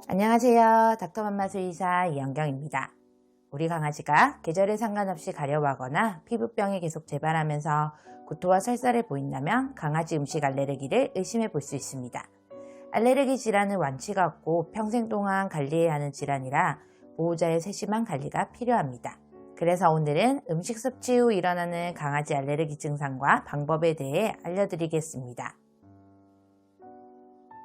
안녕하세요. 닥터맘마 수의사 이영경입니다. 우리 강아지가 계절에 상관없이 가려워하거나 피부병이 계속 재발하면서 구토와 설사를 보인다면 강아지 음식 알레르기를 의심해 볼 수 있습니다. 알레르기 질환은 완치가 없고 평생 동안 관리해야 하는 질환이라 보호자의 세심한 관리가 필요합니다. 그래서 오늘은 음식 섭취 후 일어나는 강아지 알레르기 증상과 방법에 대해 알려드리겠습니다.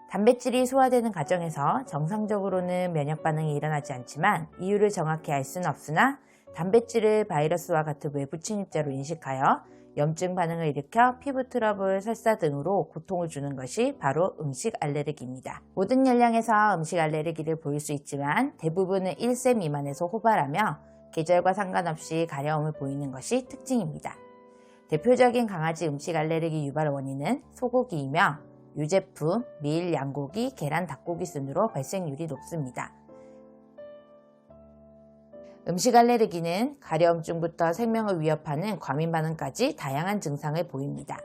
단백질이 소화되는 과정에서 정상적으로는 면역 반응이 일어나지 않지만 이유를 정확히 알 수는 없으나 단백질을 바이러스와 같은 외부 침입자로 인식하여 염증 반응을 일으켜 피부 트러블, 설사 등으로 고통을 주는 것이 바로 음식 알레르기입니다. 모든 연령에서 음식 알레르기를 보일 수 있지만 대부분은 1세 미만에서 호발하며 계절과 상관없이 가려움을 보이는 것이 특징입니다. 대표적인 강아지 음식 알레르기 유발 원인은 소고기이며 유제품, 밀, 양고기, 계란, 닭고기 순으로 발생률이 높습니다. 음식 알레르기는 가려움증부터 생명을 위협하는 과민 반응까지 다양한 증상을 보입니다.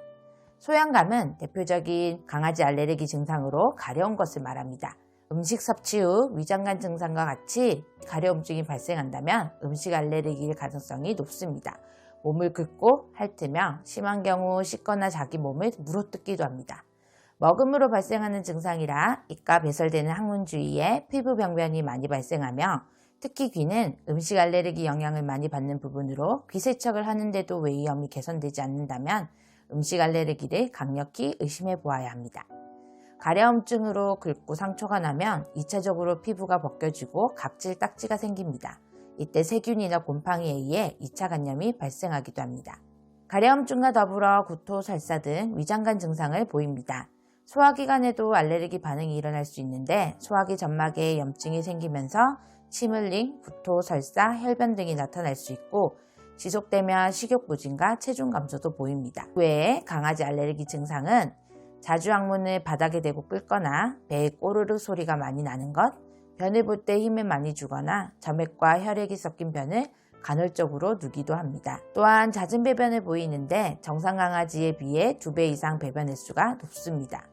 소양감은 대표적인 강아지 알레르기 증상으로 가려운 것을 말합니다. 음식 섭취 후 위장관 증상과 같이 가려움증이 발생한다면 음식 알레르기일 가능성이 높습니다. 몸을 긁고 핥으며 심한 경우 씻거나 자기 몸을 물어뜯기도 합니다. 먹음으로 발생하는 증상이라 입과 배설되는 항문 주위에 피부 병변이 많이 발생하며 특히 귀는 음식 알레르기 영향을 많이 받는 부분으로 귀 세척을 하는데도 외이염이 개선되지 않는다면 음식 알레르기를 강력히 의심해 보아야 합니다. 가려움증으로 긁고 상처가 나면 2차적으로 피부가 벗겨지고 각질 딱지가 생깁니다. 이때 세균이나 곰팡이에 의해 2차 간염이 발생하기도 합니다. 가려움증과 더불어 구토, 설사 등 위장관 증상을 보입니다. 소화기관에도 알레르기 반응이 일어날 수 있는데 소화기 점막에 염증이 생기면서 침 흘림, 구토, 설사, 혈변 등이 나타날 수 있고 지속되면 식욕 부진과 체중 감소도 보입니다. 그 외에 강아지 알레르기 증상은 자주 항문을 바닥에 대고 끓거나 배에 꼬르륵 소리가 많이 나는 것, 변을 볼 때 힘을 많이 주거나 점액과 혈액이 섞인 변을 간헐적으로 누기도 합니다. 또한 잦은 배변을 보이는데 정상 강아지에 비해 2배 이상 배변 횟수가 높습니다.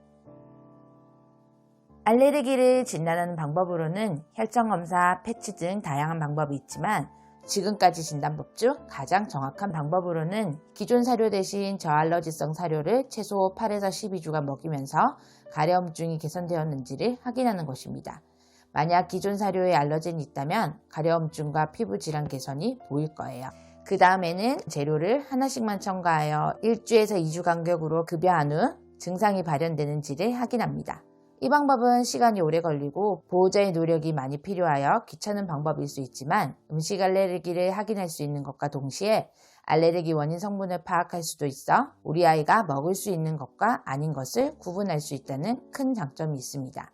알레르기를 진단하는 방법으로는 혈청검사, 패치 등 다양한 방법이 있지만 지금까지 진단법 중 가장 정확한 방법으로는 기존 사료 대신 저알러지성 사료를 최소 8에서 12주간 먹이면서 가려움증이 개선되었는지를 확인하는 것입니다. 만약 기존 사료에 알러젠이 있다면 가려움증과 피부 질환 개선이 보일 거예요. 그 다음에는 재료를 하나씩만 첨가하여 1주에서 2주 간격으로 급여한 후 증상이 발현되는지를 확인합니다. 이 방법은 시간이 오래 걸리고 보호자의 노력이 많이 필요하여 귀찮은 방법일 수 있지만 음식 알레르기를 확인할 수 있는 것과 동시에 알레르기 원인 성분을 파악할 수도 있어 우리 아이가 먹을 수 있는 것과 아닌 것을 구분할 수 있다는 큰 장점이 있습니다.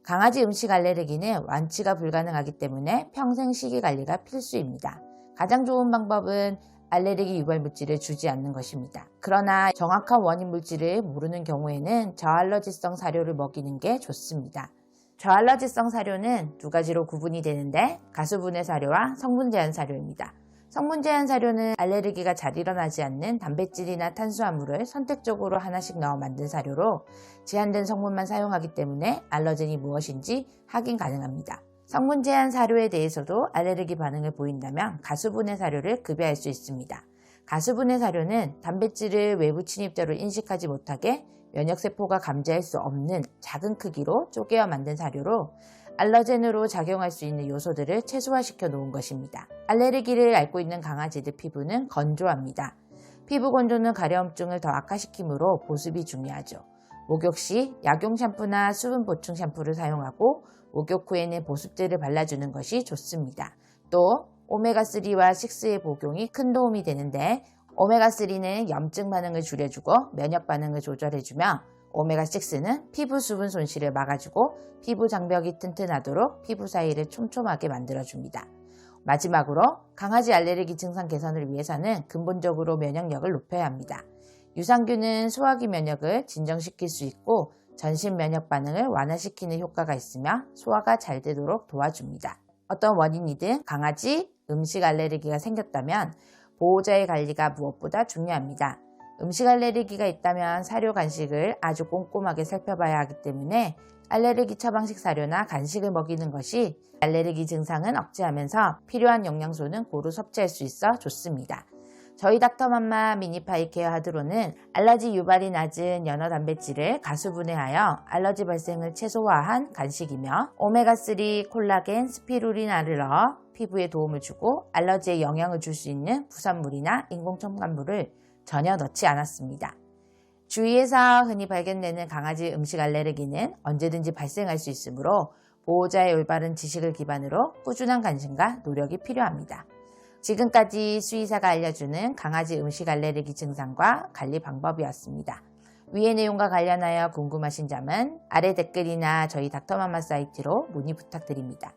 강아지 음식 알레르기는 완치가 불가능하기 때문에 평생 식이관리가 필수입니다. 가장 좋은 방법은 알레르기 유발 물질을 주지 않는 것입니다. 그러나 정확한 원인 물질을 모르는 경우에는 저알러지성 사료를 먹이는 게 좋습니다. 저알러지성 사료는 두 가지로 구분이 되는데 가수분해 사료와 성분 제한 사료입니다. 성분 제한 사료는 알레르기가 잘 일어나지 않는 단백질이나 탄수화물을 선택적으로 하나씩 넣어 만든 사료로 제한된 성분만 사용하기 때문에 알러젠이 무엇인지 확인 가능합니다. 성분 제한 사료에 대해서도 알레르기 반응을 보인다면 가수분해 사료를 급여할 수 있습니다. 가수분해 사료는 단백질을 외부 침입자로 인식하지 못하게 면역세포가 감지할 수 없는 작은 크기로 쪼개어 만든 사료로 알러젠으로 작용할 수 있는 요소들을 최소화시켜 놓은 것입니다. 알레르기를 앓고 있는 강아지들 피부는 건조합니다. 피부 건조는 가려움증을 더 악화시키므로 보습이 중요하죠. 목욕 시 약용 샴푸나 수분 보충 샴푸를 사용하고 목욕 후에는 보습제를 발라주는 것이 좋습니다. 또 오메가3와 6의 복용이 큰 도움이 되는데 오메가3는 염증 반응을 줄여주고 면역 반응을 조절해주며 오메가6는 피부 수분 손실을 막아주고 피부 장벽이 튼튼하도록 피부 사이를 촘촘하게 만들어줍니다. 마지막으로 강아지 알레르기 증상 개선을 위해서는 근본적으로 면역력을 높여야 합니다. 유산균은 소화기 면역을 진정시킬 수 있고 전신 면역 반응을 완화시키는 효과가 있으며 소화가 잘 되도록 도와줍니다. 어떤 원인이든 강아지 음식 알레르기가 생겼다면 보호자의 관리가 무엇보다 중요합니다. 음식 알레르기가 있다면 사료 간식을 아주 꼼꼼하게 살펴봐야 하기 때문에 알레르기 처방식 사료나 간식을 먹이는 것이 알레르기 증상은 억제하면서 필요한 영양소는 고루 섭취할 수 있어 좋습니다. 저희 닥터맘마 미니파이 케어 하드로는 알러지 유발이 낮은 연어 단백질을 가수분해하여 알러지 발생을 최소화한 간식이며 오메가3, 콜라겐, 스피루리나를 넣어 피부에 도움을 주고 알러지에 영향을 줄 수 있는 부산물이나 인공첨가물을 전혀 넣지 않았습니다. 주위에서 흔히 발견되는 강아지 음식 알레르기는 언제든지 발생할 수 있으므로 보호자의 올바른 지식을 기반으로 꾸준한 관심과 노력이 필요합니다. 지금까지 수의사가 알려주는 강아지 음식 알레르기 증상과 관리 방법이었습니다. 위의 내용과 관련하여 궁금하신 점은 아래 댓글이나 저희 닥터맘마 사이트로 문의 부탁드립니다.